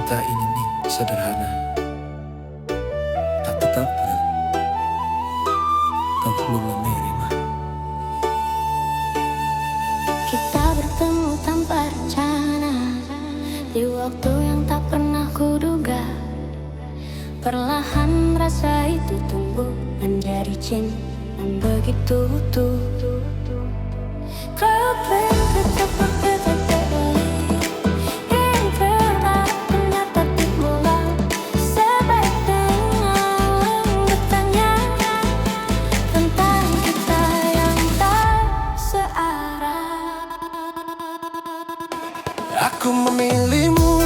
kita ini nih sederhana, tak tetap kau perlu menerima. Kita bertemu tanpa rencana di waktu yang tak pernah kuduga. Perlahan rasa itu tumbuh menjadi cinta yang begitu utuh. Kau berkata aku memilihmu,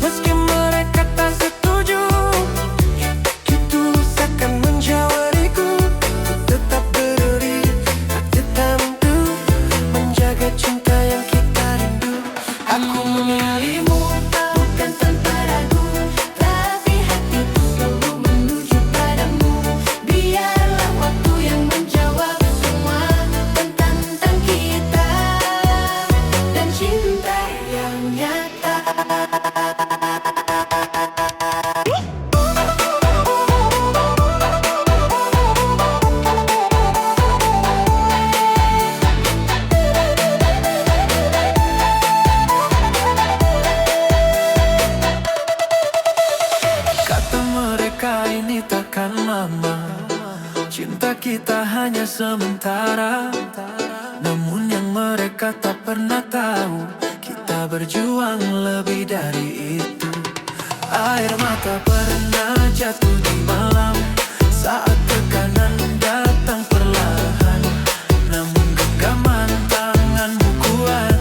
meski mereka tak setuju. Itu seakan menjawariku, tetap berdiri, hati tentu menjaga cinta yang kita rindu. Aku memilihmu, bukan tanpa ragu, tapi hatiku selalu menuju padamu. Biarlah waktu yang menjawab semua tentang kita dan cinta yang nyata. Kata mereka ini takkan lama, cinta kita hanya sementara. Namun yang mereka tak pernah tahu, kita berjuang lebih dari itu. Air mata pernah jatuh di malam saat tekanan datang perlahan. Namun genggaman tanganmu kuat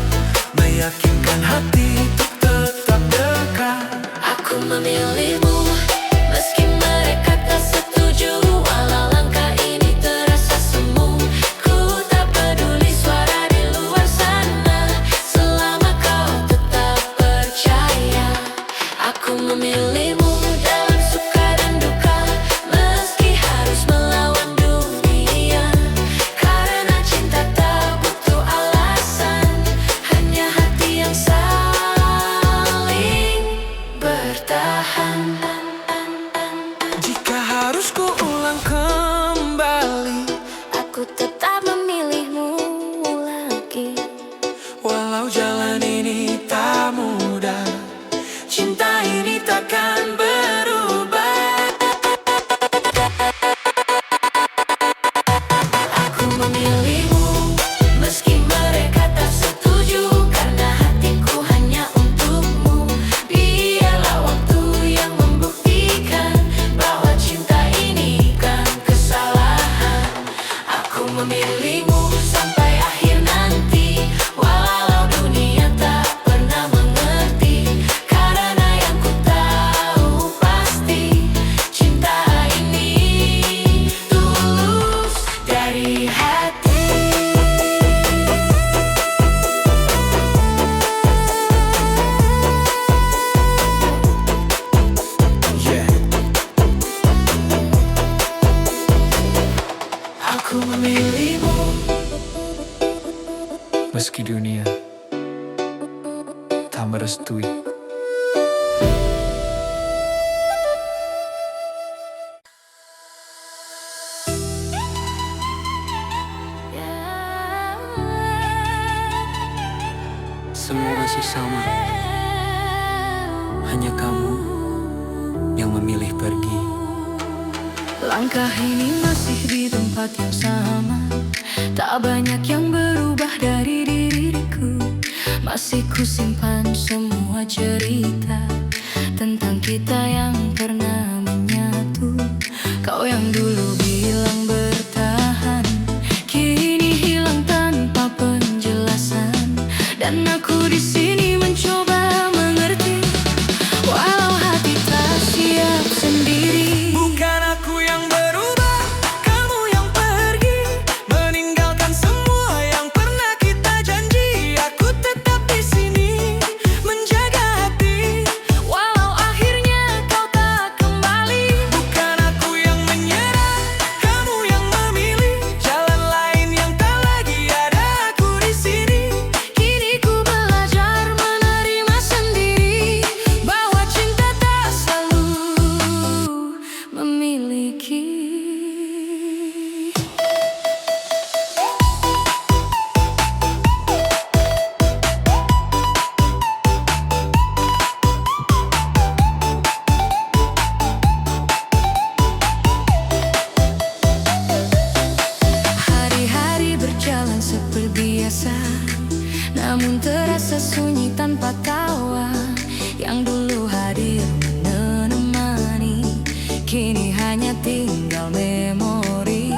meyakinkan hati untuk tetap dekat. Aku memilihmu, meski mereka tak setuju. Walau langkah ini terasa semu, ku tak peduli suara di luar sana, selama kau tetap percaya. Aku memilihmu dalam suka dan duka, meski harus melawan dunia. Karena cinta tak butuh alasan, hanya hati yang saling bertahan. Jika harus ku ulang kembali, aku tetap memilihmu lagi. Walau jalan ini tak mudah, cinta ini takkan berubah. Aku memilihmu, meski mereka tak setuju. Karena hatiku hanya untukmu. Biarlah waktu yang membuktikan bahwa cinta ini kan kesalahan. Aku memilihmu sampai akhir nanti, walau dunia tak pernah mengerti. Karena yang ku tahu pasti, cinta ini tulus dari hati. Aku memilihmu, meski dunia tak merestui. Semua masih sama, hanya kamu yang memilih pergi. Langkah ini masih di tempat yang sama, tak banyak yang berubah dari diriku. Masih ku simpan semua cerita tentang kita yang pernah menyatu. Kau yang dulu bilang bertahan, kini hilang tanpa penjelasan. Dan aku di sini mencoba mengerti, walau hati tak siap sendiri. Bukan aku yang berubah, kamu yang pergi, meninggalkan semua yang pernah kita janji. Aku tetap di sini menjaga hati, Walau akhirnya kau tak kembali. bukan aku yang menyerah, kamu namun terasa sunyi tanpa tawa. Yang dulu hadir menemani, kini hanya tinggal memori.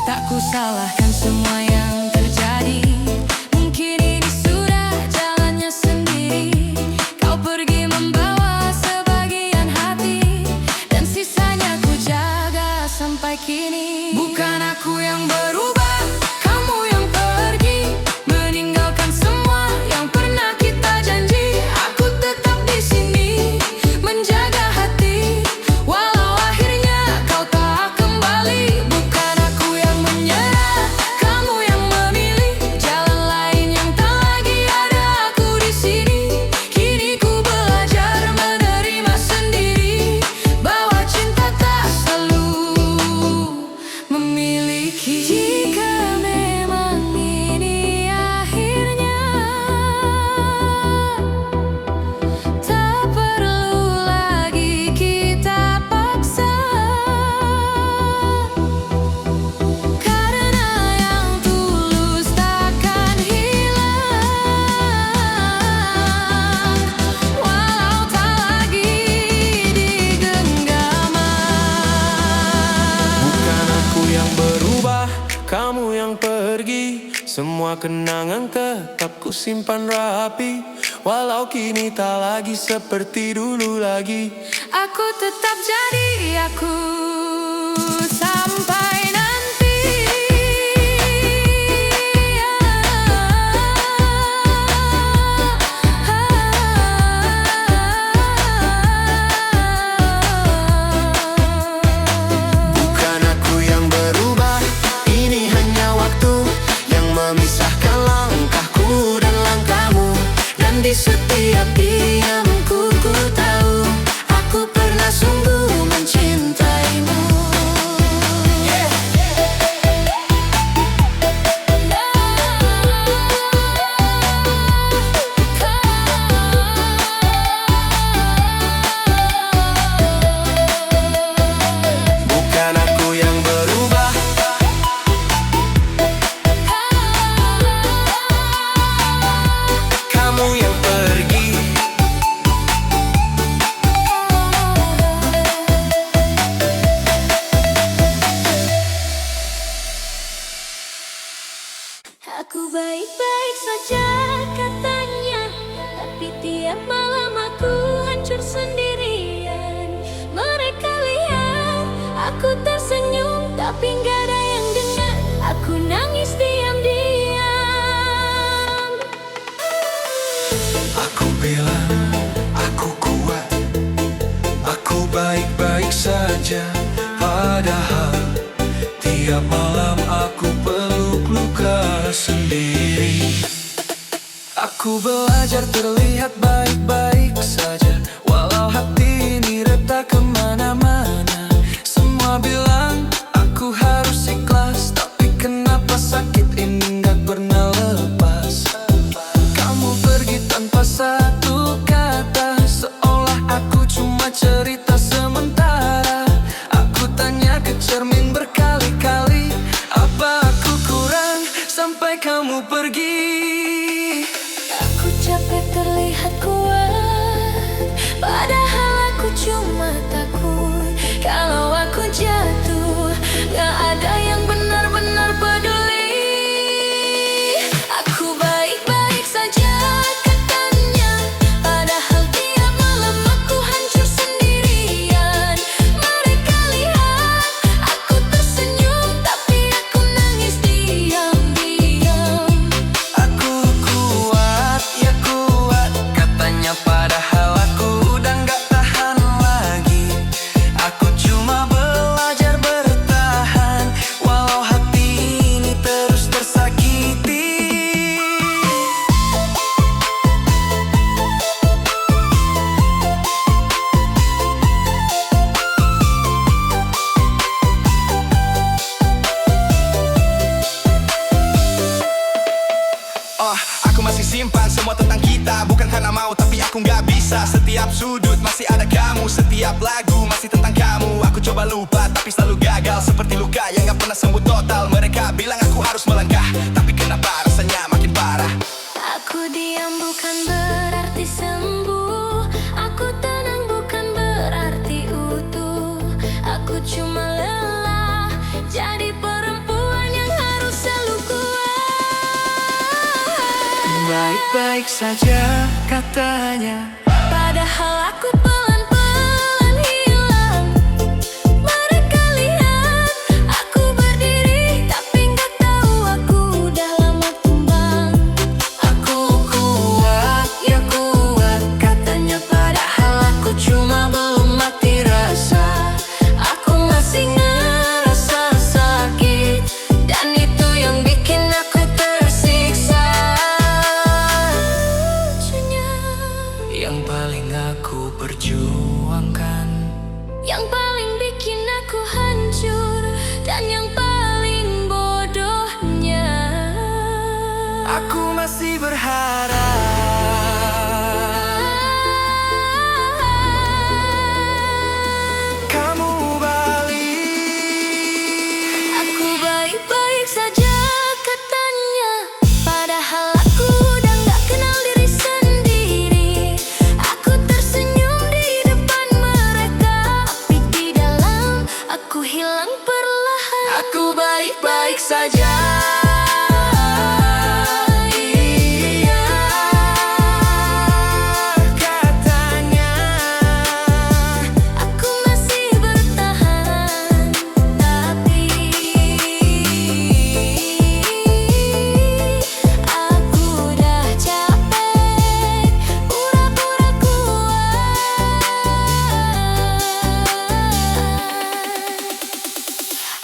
Tak kusalahkan semua yang terjadi, mungkin ini sudah jalannya sendiri. Kau pergi membawa sebagian hati, dan sisanya ku jaga sampai kini. Bukan aku yang berubah, kamu yang pergi, meninggalkan semua yang pernah kita janji. Aku tetap di sini, menjaga hati, walau akhirnya kau tak kembali. Bukan aku yang menyerah, kamu yang memilih jalan lain yang tak lagi ada aku di sini. Kini ku belajar menerima sendiri, bahwa cinta tak selalu memiliki. Jika memang ini akhirnya, tak perlu lagi kita paksa, karena yang tulus takkan hilang, walau tak lagi digenggaman. Bukan aku yang berubah, kamu yang pergi. Semua kenangan tetap ku simpan rapi, walau kini tak lagi seperti dulu lagi. Aku tetap jadi aku sampai nanti. Bukan aku yang berubah, ini hanya waktu yang memisahkan langkahku dan langkahmu. Dan di setiap diamku ku tahu, aku pernah sungguh mencintaimu. Bukan aku yang berubah, kamu yang pergi. Aku baik-baik saja katanya, tapi tiap malam aku hancur sendirian. Mereka lihat aku tersenyum, tapi nggak ada yang dengar. Aku nangis diam-diam. Aku bilang aku kuat, aku baik-baik saja, padahal tiap malam aku peluk luka sendiri. Aku belajar terlihat baik-baik saja, walau hati ini retak kemana-mana. Semua bilang aku harus ikhlas, tapi kenapa sakit ini nggak pernah lepas. Kamu pergi tanpa satu kata, seolah aku cuma cerita sementara. Aku tanya ke cermin berkali-kali, apa aku kurang sampai kamu pergi. Aku capek terlihat kuat, padahal aku cuma takut. Kalau aku jatuh, gak ada yang benar-benar peduli. Aku baik-baik saja katanya, padahal tiap malam aku hancur sendirian. Mereka lihat aku tersenyum, tapi aku nangis diam-diam. Aku kuat, ya kuat katanya, padahal aku udah nggak tahan lagi. Aku cuma belajar bertahan, walau hati ini terus tersakiti. Oh, aku masih simpan semua tentang kita. Bukan karena mau, tapi aku nggak bisa. Setiap sudut masih ada kamu, setiap lagu masih tentang kamu. Aku coba lupa, tapi selalu gagal. Seperti luka yang nggak pernah sembuh total. Mereka bilang aku harus melangkah, tapi kenapa rasanya makin parah. Aku baik-baik saja katanya, Padahal aku pelan-pelan hilang. Mereka lihat aku berdiri, tapi nggak tahu aku udah lama tumbang. aku kuat, ya kuat katanya, padahal aku cuma belum mati rasa. Aku masih ngerasa sakit, dan itu yang bikin aku tersiksa. Lucunya, Yang paling aku perjuangkan, yang paling bikin aku hancur, dan yang paling bodohnya, aku masih berharap. Kamu balik. aku baik-baik saja katanya, padahal aku udah gak kenal diri sendiri. Aku tersenyum di depan mereka, tapi di dalam aku hilang perlahan. Aku baik-baik saja. Iya, katanya. Aku masih bertahan, tapi aku udah capek pura-pura kuat.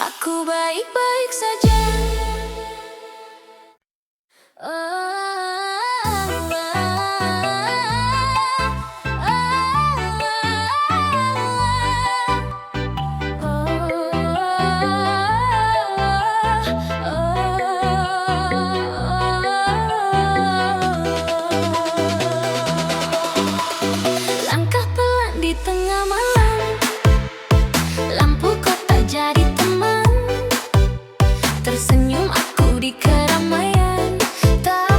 Aku baik-baik saja. Langkah pelan di tengah malam, lampu kota jadi teman. Tersenyum aku di keramaian, tak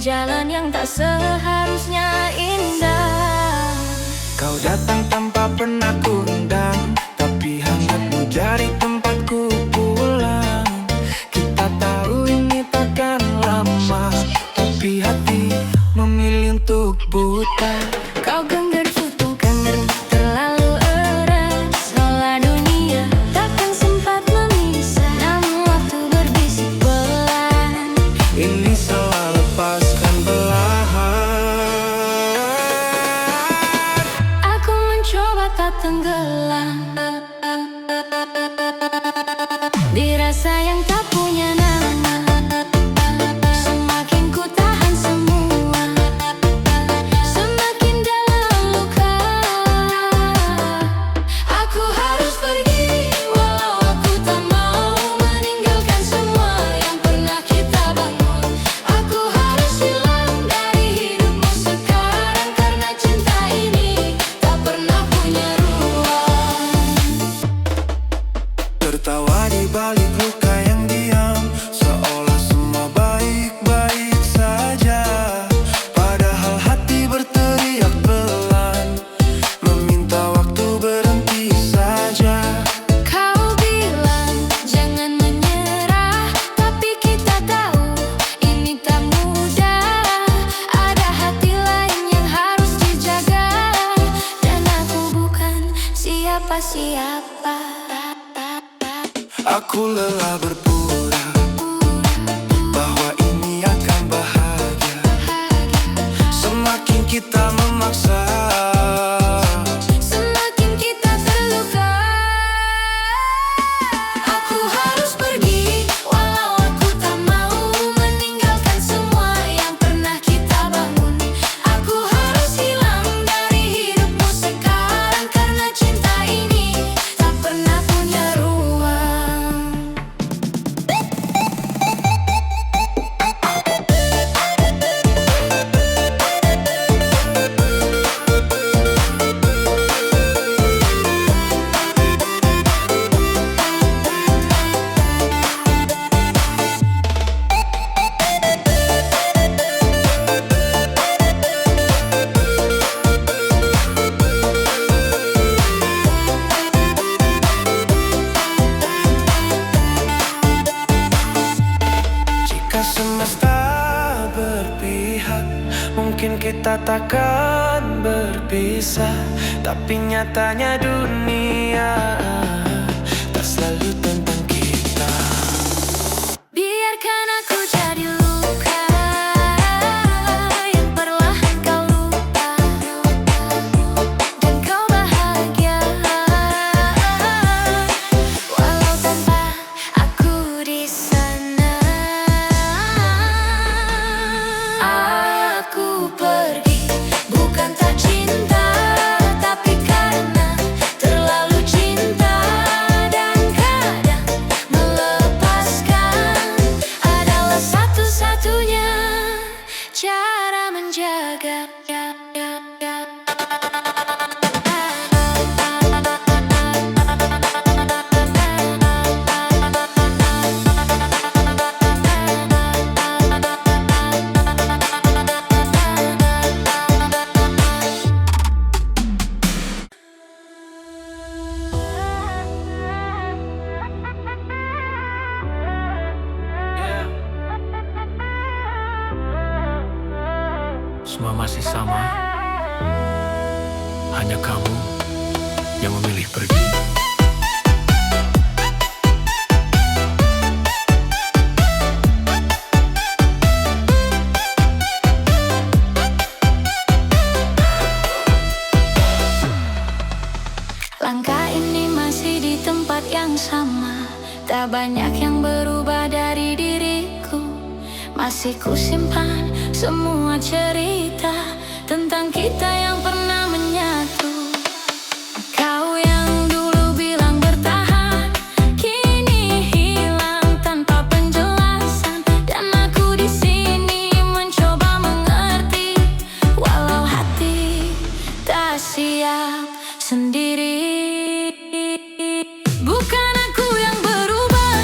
jalan yang tak seharusnya indah. Kau datang tanpa pernah kuundang, tapi hangatmu jadi tempatku pulang. Kita tahu ini takkan lama, tapi hati memilih untuk buta. Kau genggam terlalu erat, seolah dunia takkan sempat memisah. Namun waktu berbisik pelan, Ini salah, lepaskan belahan. aku mencoba tak tenggelam di rasa yang tak punya nama. Semakin ku tahan semua, semakin dalam luka. Aku harus pergi, walau aku tak mau meninggalkan semua yang pernah kita bangun. Aku harus hilang dari hidupmu sekarang, karena cinta ini tak pernah punya ruang. Tertawa di balik luka yang diam, seolah semua baik-baik saja. Padahal hati berteriak pelan, meminta waktu berhenti saja. Kau bilang jangan menyerah, tapi kita tahu ini tak mudah. Ada hati lain yang harus dijaga, dan aku bukan siapa-siapa. Aku lelah berpura bahwa ini akan bahagia. Semakin kita memaksa, Semakin kita terluka. Aku harus pergi, walau aku tak mau meninggalkan semua yang pernah kita bangun. Aku harus hilang dari hidupmu sekarang, karena cinta ini tak pernah punya ruang. jika semesta berpihak, mungkin kita takkan berpisah. Tapi nyatanya dunia tak selalu tentang kita. Biarkan aku jadi luka yang perlahan kau lupa, dan kau bahagia walau tanpa aku di sana. Aku pergi bukan tak cinta, tapi karena terlalu cinta. Dan kadang melepaskan adalah satu-satunya cara menjaga. Semua masih sama, hanya kamu yang memilih pergi. Langkah ini masih di tempat yang sama, tak banyak yang berubah dari diriku. Masih ku simpan semua cerita tentang kita yang pernah menyatu. Kau yang dulu bilang bertahan, kini hilang tanpa penjelasan. Dan aku di sini mencoba mengerti, walau hati tak siap sendiri. Bukan aku yang berubah,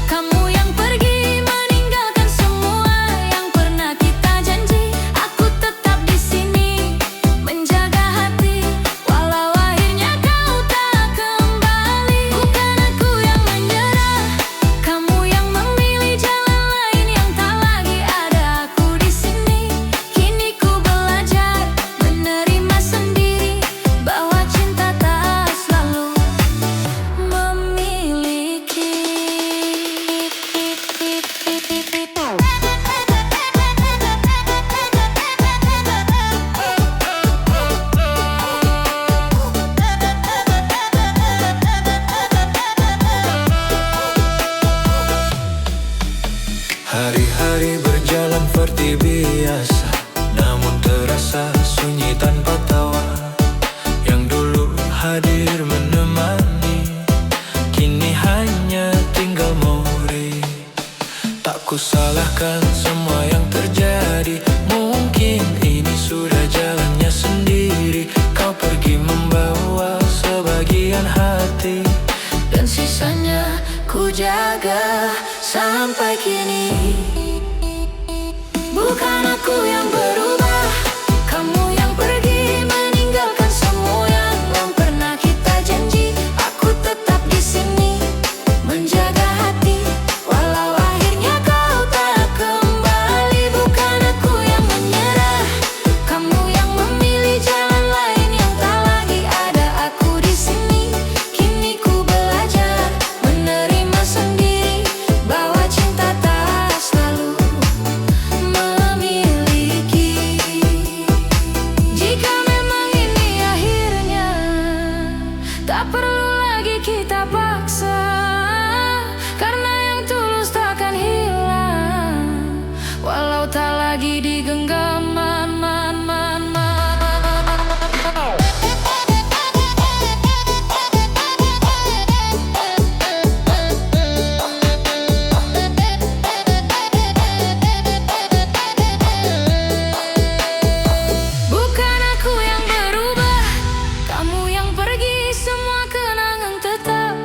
kamu yang pergi meninggalkan semua yang pernah kita janji. Aku salahkan semua yang terjadi. Mungkin ini sudah jalannya sendiri. Kau pergi membawa sebagian hati, Dan sisanya ku jaga sampai kini. Bukan aku yang berubah, kamu yang pergi meninggalkan semua yang pernah kita janji. Aku tetap di sini menjaga hati, walau akhirnya kau tak kembali. Bukan aku yang menyerah, kamu yang memilih jalan lain yang tak lagi ada. Aku di sini, kini ku belajar menerima sendiri bahwa cinta tak selalu memiliki. Jika memang ini akhirnya, tak perlu lagi kita paksa, karena yang tulus takkan hilang, walau tak lagi digenggam. Bukan aku yang berubah, kamu yang pergi, semua kenangan tetap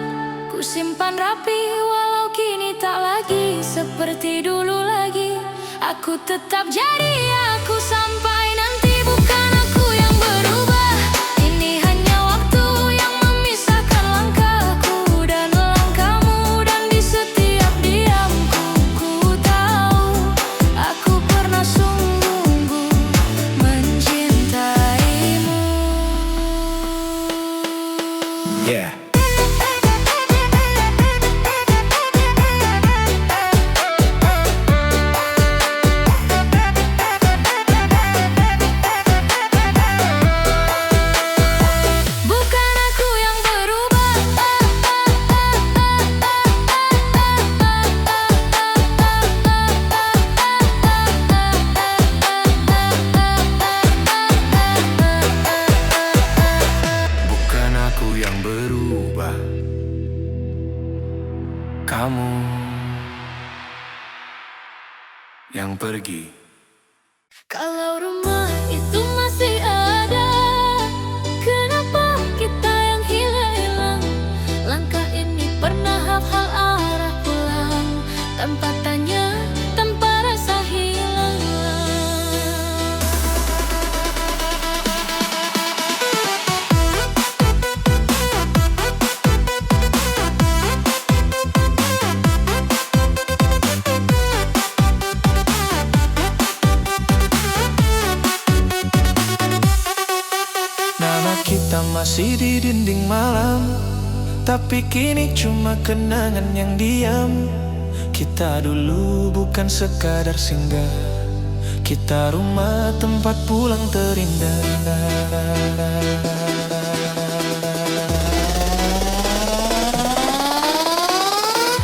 ku simpan rapi, walau kini tak lagi seperti dulu lagi. Aku tetap jadi aku sampai nanti. Bukan aku yang berubah, ini hanya waktu yang memisahkan langkahku dan langkahmu. Dan di setiap diamku, ku tahu aku pernah sungguh mencintaimu. yeah. Bukan aku yang berubah, Bukan aku yang berubah, kamu yang pergi. kalau rumah itu masih ada, kenapa kita yang hilang-hilang? Langkah ini pernah hafal arah pulang, tanpa tanya, tanpa rasa hilang. Nama kita masih di dinding malam, tapi kini cuma kenangan yang diam. Kita dulu bukan sekadar singgah, kita rumah tempat pulang terindah.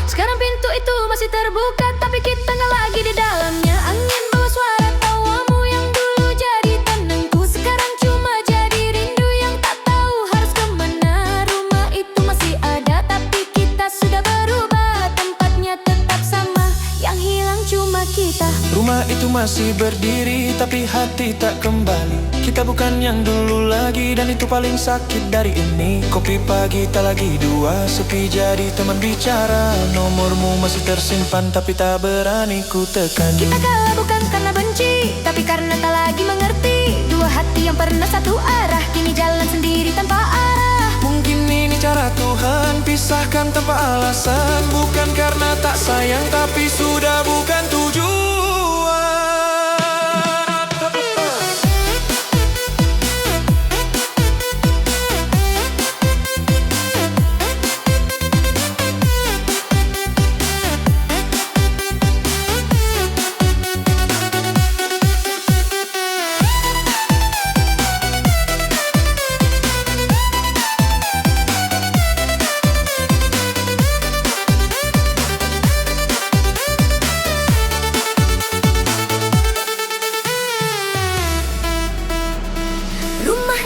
Sekarang pintu itu masih terbuka, tapi kita nggak lagi di dalamnya. Angin bawa suara tawamu yang dulu jadi tenangku, sekarang cuma jadi rindu yang tak tahu harus kemana. Rumah itu masih ada, tapi kita sudah berubah, tempatnya tetap sama, yang hilang cuma kita. Rumah itu masih berdiri, tapi hati tak kembali. Kita bukan yang dulu lagi, dan itu paling sakit dari ini. Kopi pagi tak lagi dua, sepi jadi teman bicara. Nomormu masih tersimpan, tapi tak berani ku tekan. Kita kalah bukan karena benci, tapi karena tak lagi mengerti. Dua hati yang pernah satu arah, kini jalan sendiri tanpa arah. Mungkin ini cara Tuhan pisahkan tanpa alasan. Bukan karena tak sayang, tapi sudah bukan tujuan.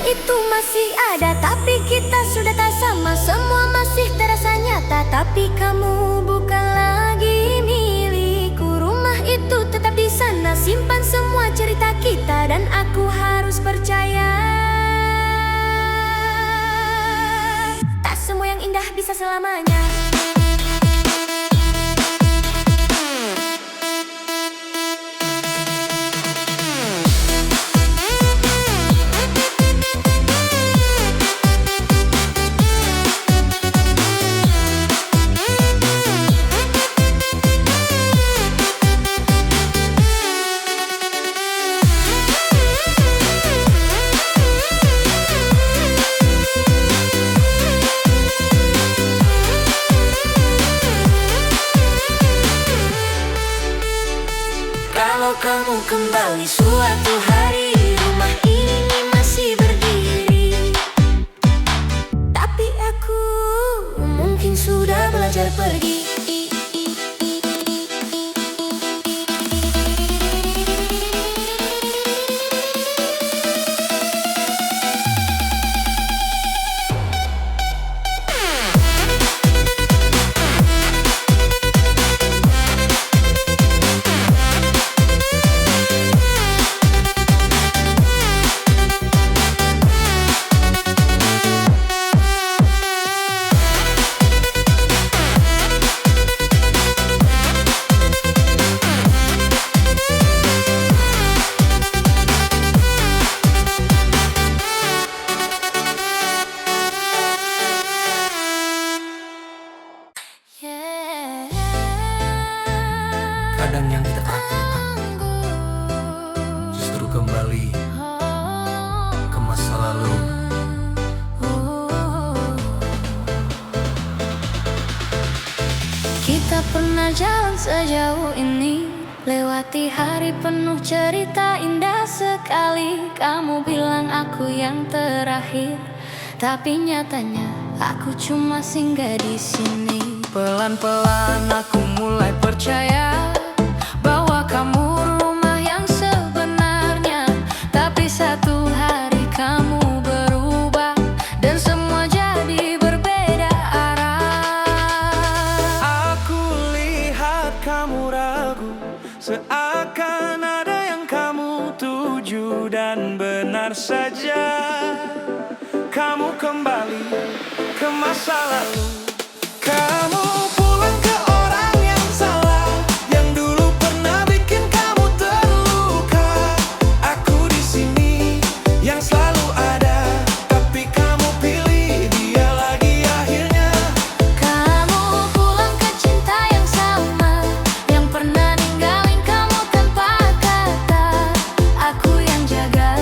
itu masih ada, tapi kita sudah tak sama. Semua masih terasa nyata, tapi kamu bukan lagi milikku. antara kita dan aku harus percaya. Tak semua yang indah bisa selamanya. Kalau kamu kembali suatu hari, Rumah ini masih berdiri, tapi aku mungkin sudah belajar pergi. kadang yang kita takutkan justru kembali ke masa lalu. Kita pernah jalan sejauh ini, lewati hari penuh cerita indah sekali. Kamu bilang aku yang terakhir, tapi nyatanya aku cuma singgah di sini. Pelan-pelan aku mulai percaya bahwa kamu rumah yang sebenarnya. Tapi satu hari kamu berubah dan semua jadi berbeda arah. Aku lihat kamu ragu, seakan ada yang kamu tuju. Dan benar saja, kamu kembali ke masa lalu. Kamu pulang ke orang yang salah, yang dulu pernah bikin kamu terluka. Aku di sini yang selalu ada, tapi kamu pilih dia lagi akhirnya. Kamu pulang ke cinta yang sama, yang pernah ninggalin kamu tanpa kata. Aku yang jaga,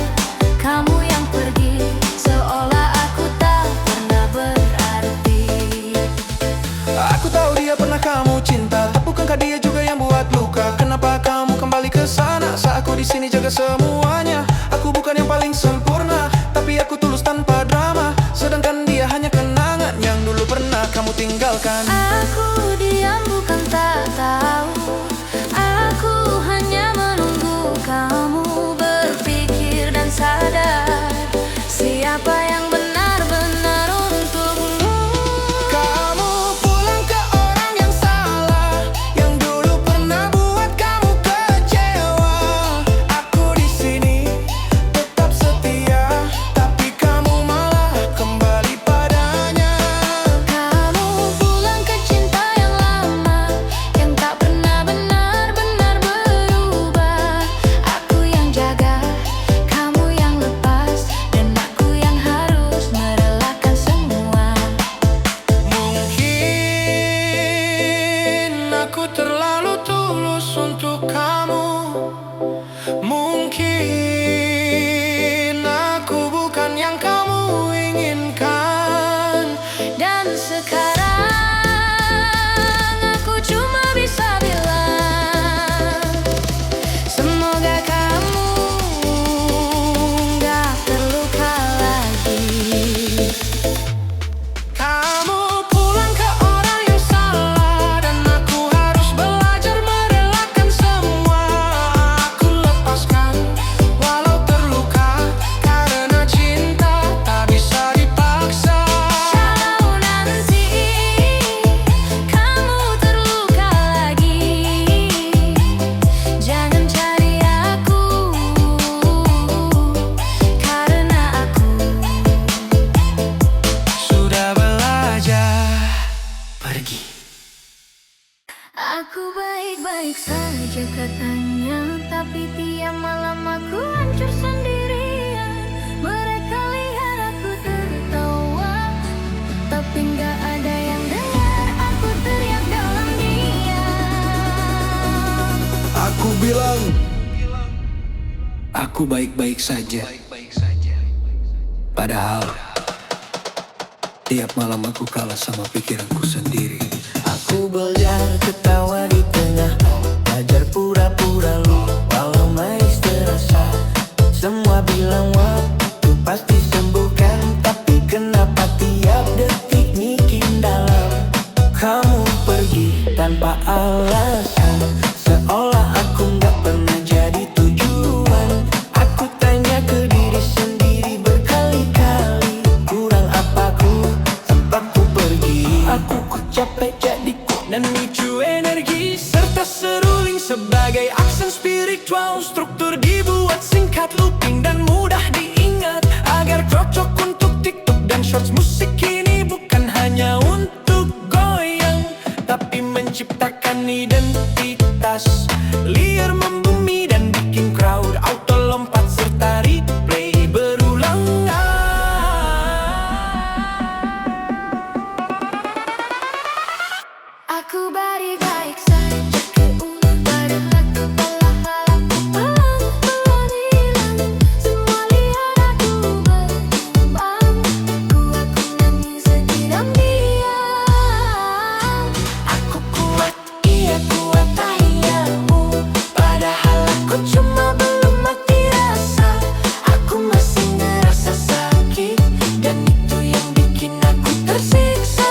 kamu yang pergi, seolah aku tak pernah berarti. Aku tahu dia pernah kamu cinta, bukankah dia juga yang buat luka? Kenapa kamu kembali ke sana saat aku di sini jaga semuanya? Aku bukan yang paling sempurna, tapi aku tulus tanpa drama. Sedangkan dia hanya kenangan yang dulu pernah kamu tinggalkan. Aku diam bukan tak tahu, aku hanya menunggu kamu berpikir dan sadar siapa yang benar-benar untukmu. Kamu pulang ke orang yang salah, yang dulu pernah buat kamu kecewa. Aku di sini tetap setia, tapi kamu malah kembali padanya. Kamu pulang ke cinta Aku baik-baik saja katanya, tapi tiap malam aku hancur sendirian. Mereka lihat aku tertawa, tapi nggak ada yang dengar aku teriak dalam diam. Aku bilang, aku baik-baik saja. Padahal tiap malam aku kalah sama pikiranku sendiri. Aku belajar ketawa di tengah, belajar pura-pura lupa walau manis terasa. Semua bilang waktu pasti sembuhkan, tapi kenapa tiap detik makin dalam? Kamu pergi tanpa alasan, seolah aku gak pernah jadi tujuan. Aku tanya ke diri sendiri berkali-kali, kurang apaku tempat ku pergi. Aku capek jadi Dan micu energi serta seruling sebagai aksen spiritual. Struktur dibuat singkat, looping dan mudah diingat, agar cocok untuk TikTok dan shorts. Musik ini bukan hanya untuk goyang, tapi menciptakan identitas liar, membumi dan bikin crowd auto lompat serta replay berulang. Aku baik-baik saja keulang, padahal aku pelan-pelan hilang. Semua lihat aku berkembang, aku nangis sediam diam. aku kuat, iya kuat tayamu, padahal aku cuma belum mati rasa. Aku masih ngerasa sakit, dan itu yang bikin aku tersiksa.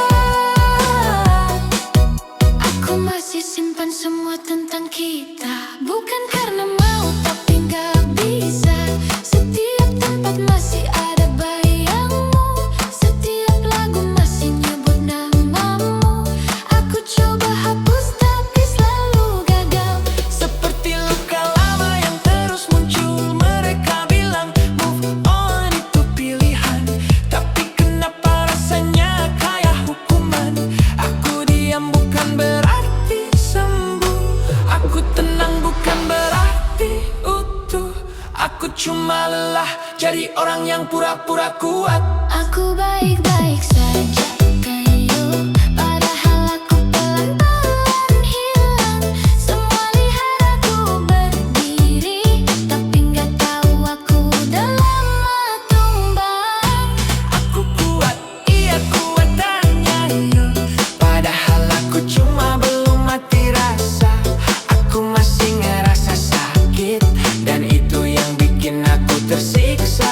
Aku masih simpan semua tentang kita, bukan karena mau tapi nggak bisa. Setiap tempat masih ada bayangmu, setiap lagu masih nyebut namamu. Aku coba hapus tapi selalu gagal. Seperti luka lama yang terus muncul. Mereka bilang move on itu pilihan, tapi kenapa rasanya kayak hukuman? Aku diam bukan berarti sembuh, aku tenang bukan berarti utuh. Aku cuma lelah jadi orang yang pura-pura kuat. Aku baik-baik saja kayu, padahal aku pelan-pelan hilang. Semua lihat aku berdiri, tapi nggak tahu aku udah lama tumbang. Aku kuat, iya kuat tanya yuk, Padahal aku cuma belum mati rasa. Aku masih ngerasa sakit, dan itu yang bikin aku tersiksa.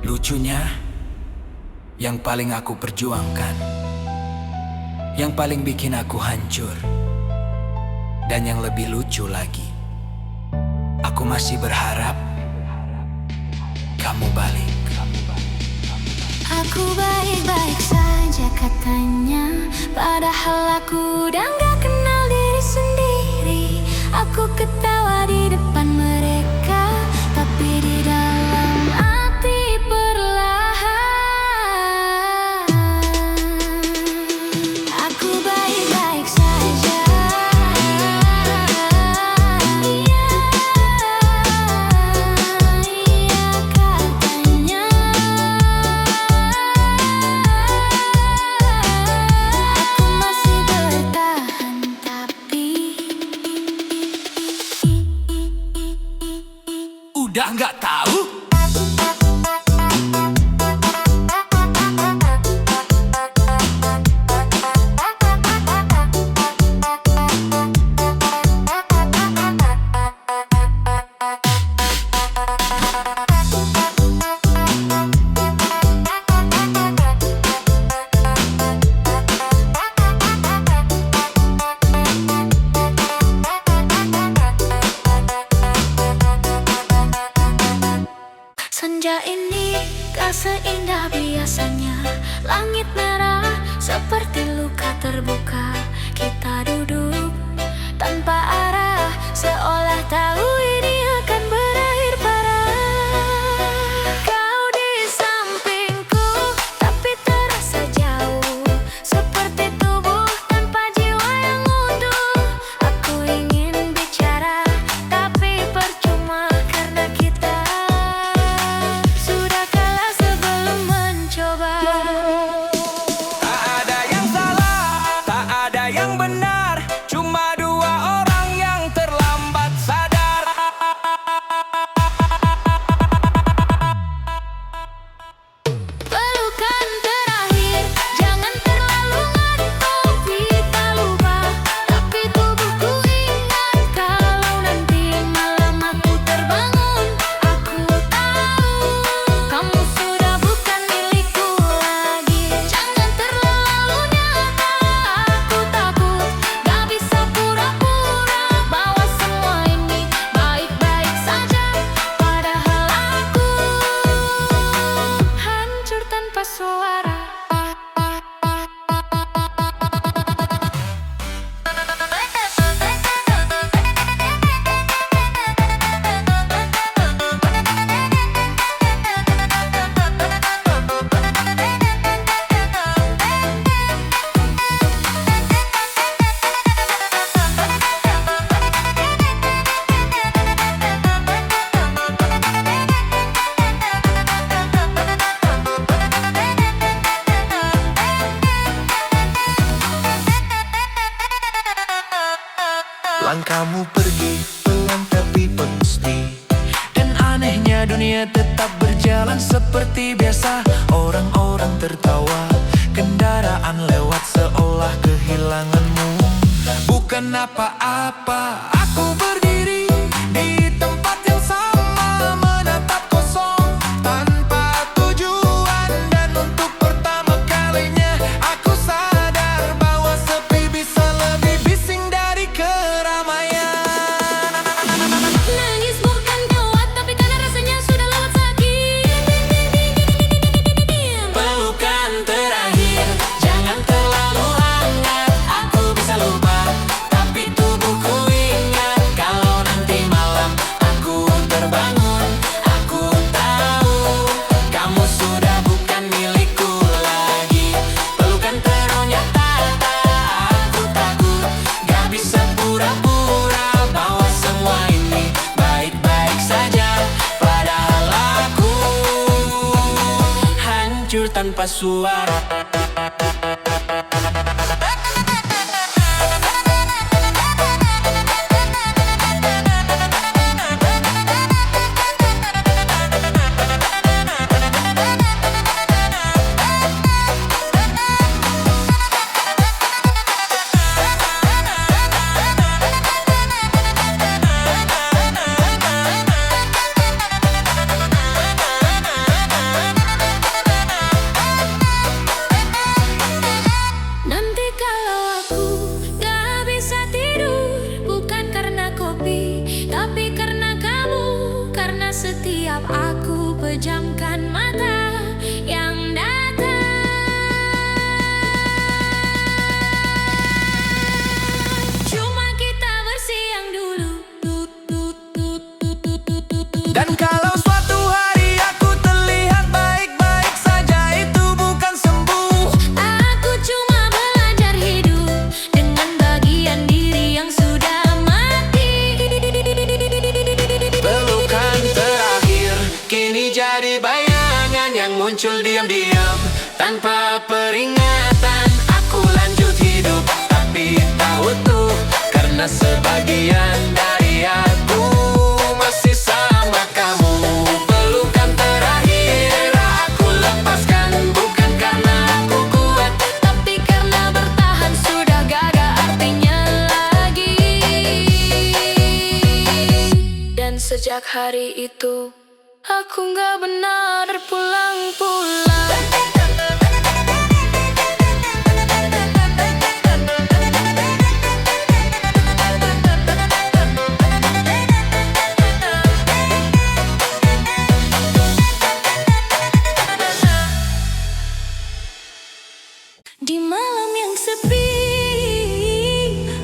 Lucunya, yang paling aku perjuangkan, yang paling bikin aku hancur, dan yang lebih lucu lagi, aku masih berharap kamu balik. Aku baik-baik saja katanya, padahal aku udah nggak kenal diri sendiri. Aku ketawa di depan mereka, tapi di dalam hati perlahan. Aku baik-baik saja. Iya, iya katanya. Aku masih bertahan, tapi Udah nggak tahu? senja ini gak seindah biasanya. Langit merah seperti luka terbuka. Kita duduk tanpa arah, seolah tahu ini akan berakhir parah. Kau di sampingku, tapi terasa jauh, seperti kamu pergi pelan tapi pasti. Dan anehnya dunia tetap berjalan seperti biasa. Orang-orang tertawa, kendaraan lewat seolah kehilanganmu. Bukan apa-apa, aku berdiri di tempat yang sama, menatap kosong tanpa tujuan. Dan untuk pertama kalinya aku sadar bahwa sepi bisa lebih bising dari keramaian. Nangis bukan kuat, tapi karena rasanya sudah lewat sakit. Pelukan terakhir, jangan terlalu hangat. Aku bisa lupa, tapi tubuhku ingat. Kalau nanti malam aku terbangun, aku tahu kamu sudah bukan milikku lagi. Pelukan ternyata aku takut, gak bisa pura-pura bahwa semua ini baik-baik saja. Padahal aku hancur tanpa suara. Nanti kalau aku gak bisa tidur, bukan karena kopi, tapi karena kamu. Karena setiap aku pejamkan mata yang datang, cuma kita bersiang dulu. Dan kalau suatu hari aku terlihat baik-baik saja, itu bukan sembuh. Aku cuma belajar hidup dengan bagian diri yang sudah mati. Pelukan terakhir kini jadi bayangan yang muncul diam-diam tanpa peringatan. Aku lanjut hidup tapi tak utuh, karena sebagian dari aku masih sama kamu. Pelukan terakhir aku lepaskan, bukan karena aku kuat, Tapi karena bertahan sudah gak ada artinya lagi. Dan sejak hari itu aku gak benar pulang-pulang. Di malam yang sepi,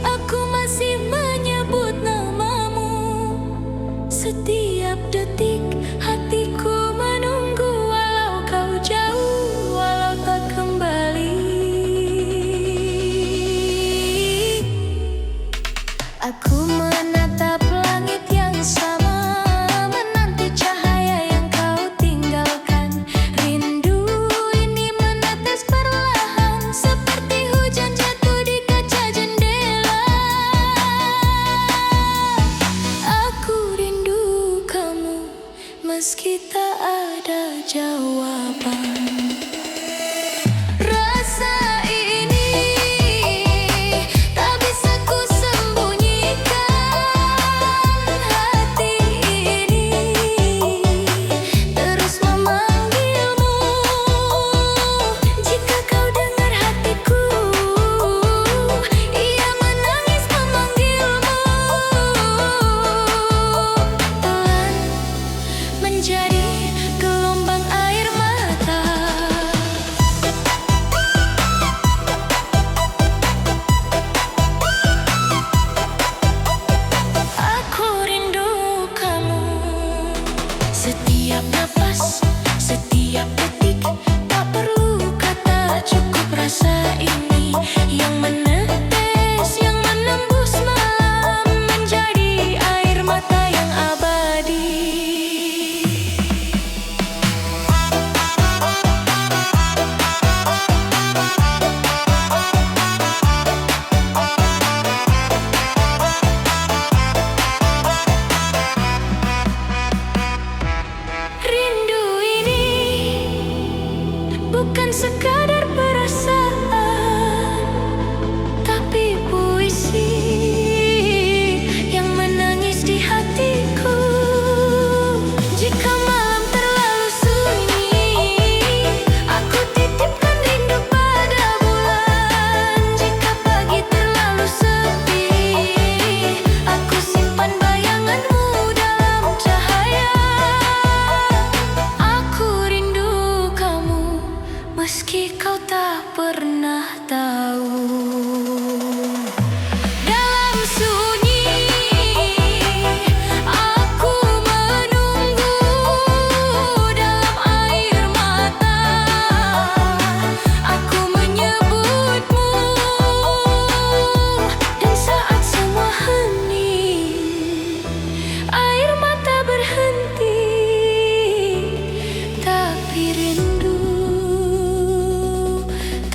aku masih menyebut namamu. Setiap detik hatiku menunggu, walau kau jauh, walau tak kembali. Aku menatap langit yang sama, menanti cahaya yang kau tinggalkan. Rindu ini menetes perlahan, seperti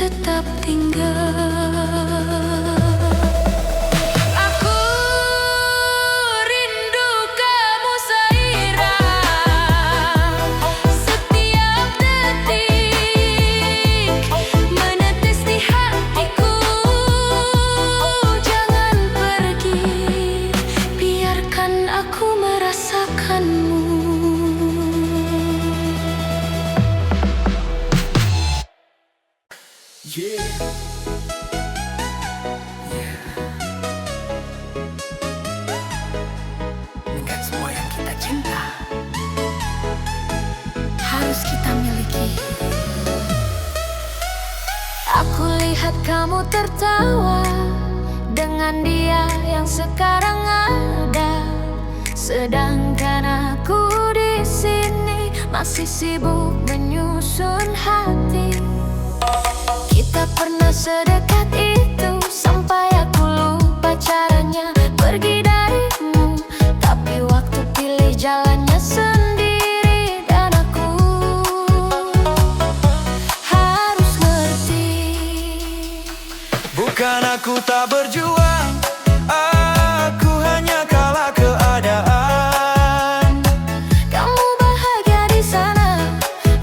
tetap tinggal. Aku rindu kamu Saira, setiap detik menetes di hatiku. Jangan pergi, biarkan aku merasakanmu. Yeah. Ini kan semua yang kita cinta Harus kita miliki. Aku lihat kamu tertawa dengan dia yang sekarang ada, sedangkan aku di sini masih sibuk menyusun hati. Kita pernah sedekat itu sampai aku lupa caranya pergi darimu. Tapi waktu pilih jalannya sendiri dan aku harus ngerti. Bukan aku tak berjuang, aku hanya kalah keadaan. Kamu bahagia di sana,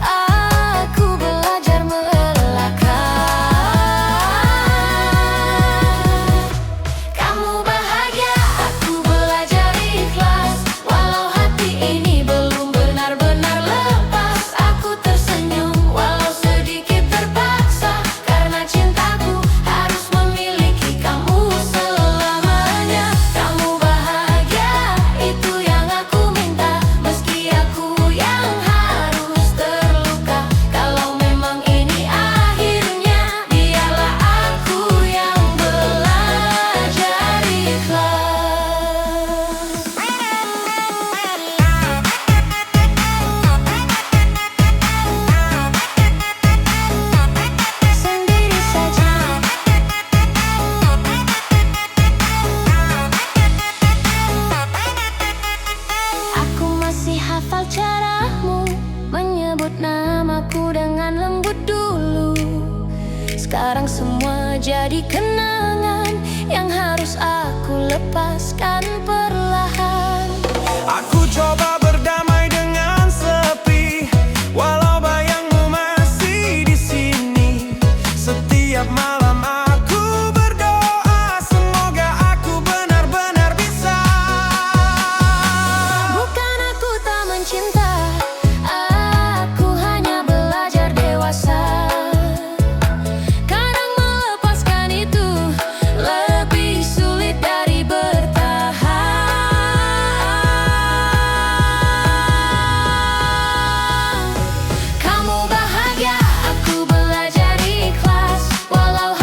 aku belajar melelahkan. Kamu bahagia, aku belajar ikhlas. Walau hati ini belum benar-benar lepas, aku tersenyum walau sedikit terpaksa. Karena cintaku harus memiliki kamu selamanya. Kamu bahagia, itu yang aku minta. Meski aku yang harus terluka, kalau memang ini akhirnya, biarlah aku yang belajar ikhlas. Sendiri saja. Aku masih hafal caramu menyebut namaku dengan lembut dulu. Sekarang semua jadi kenangan yang harus aku lepaskan perlahan. Aku coba berdamai dengan sepi, walau bayangmu masih di sini. Setiap malam aku berdoa, semoga aku benar-benar bisa. Bukan aku tak mencinta, aku hanya belajar dewasa. Kadang melepaskan itu lebih sulit dari bertahan. Kamu bahagia, aku belajar ikhlas. Walau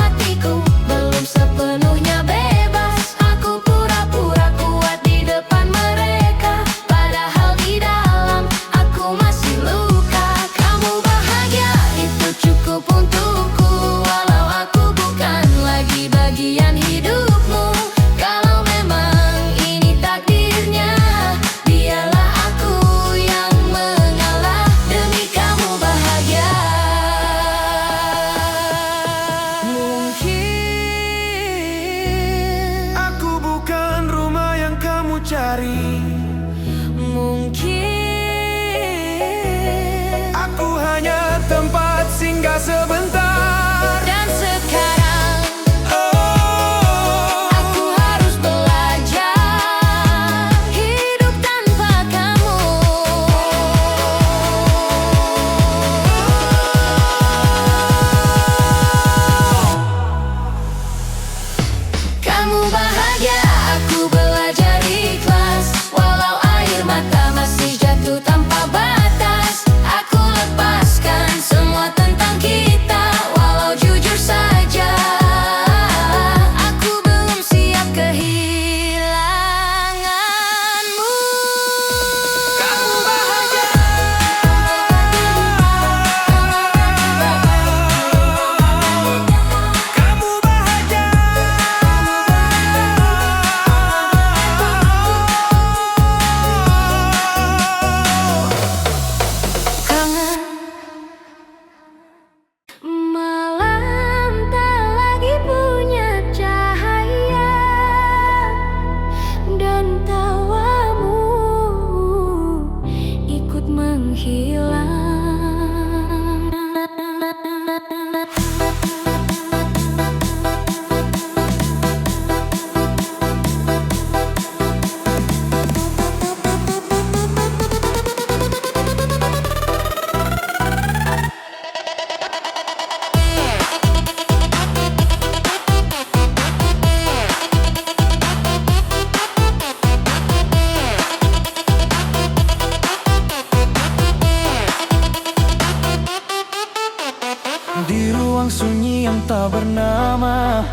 sunyi yang tak bernama.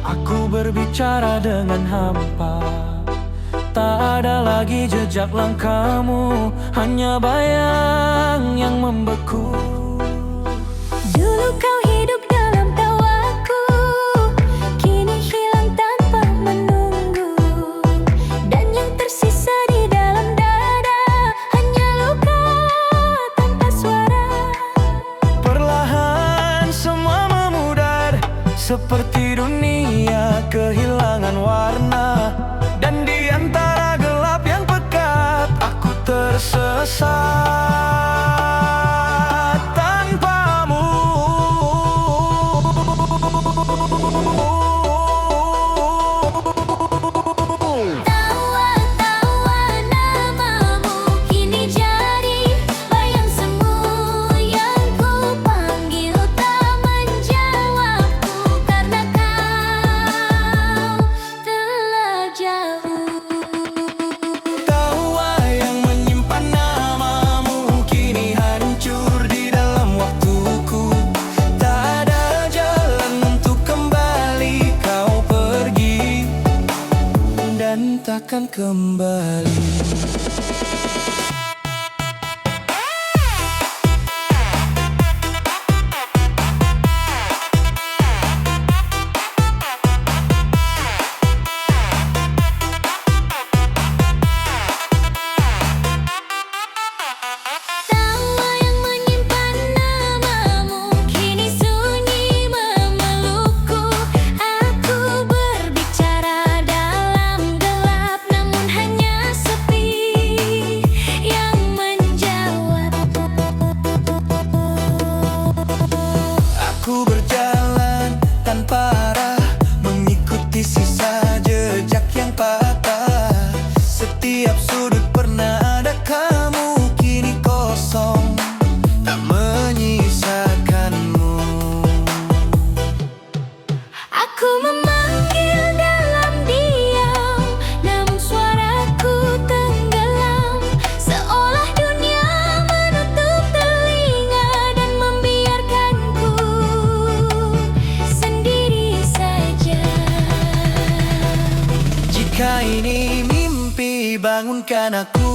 Aku berbicara dengan hampa. Tak ada lagi jejak langkahmu, hanya bayang yang membeku. Dulu kau hidup dalam tawaku, kini hilang tanpa menunggu. Dan yang tersisa di dalam dada hanya luka tanpa suara. Perlahan semua memudar, seperti dunia kehilangan warna. Dan di antara gelap yang pekat, aku tersesat tanpamu. Tawa-tawa namamu kini jadi bayang semu yang ku panggil tak menjawabku karena kau telah jauh. Tawa yang menyimpan namamu kini hancur di dalam waktuku. Tak ada jalan untuk kembali, kau pergi dan takkan kembali. Tawa yang menyimpan namamu kini sunyi memelukku. Aku berbicara dalam gelap, namun hanya sepi yang menjawab. Aku berjalan tanpa arah, mengikuti sisa jejak yang patah. Setiap sudut pernah ada kamu, kini kosong, tak menyisakanmu. Aku memanggil dalam diam, namun suaraku tenggelam. Seolah dunia menutup telinga dan membiarkanku sendiri saja. Jika ini mimpi, bangunkan aku.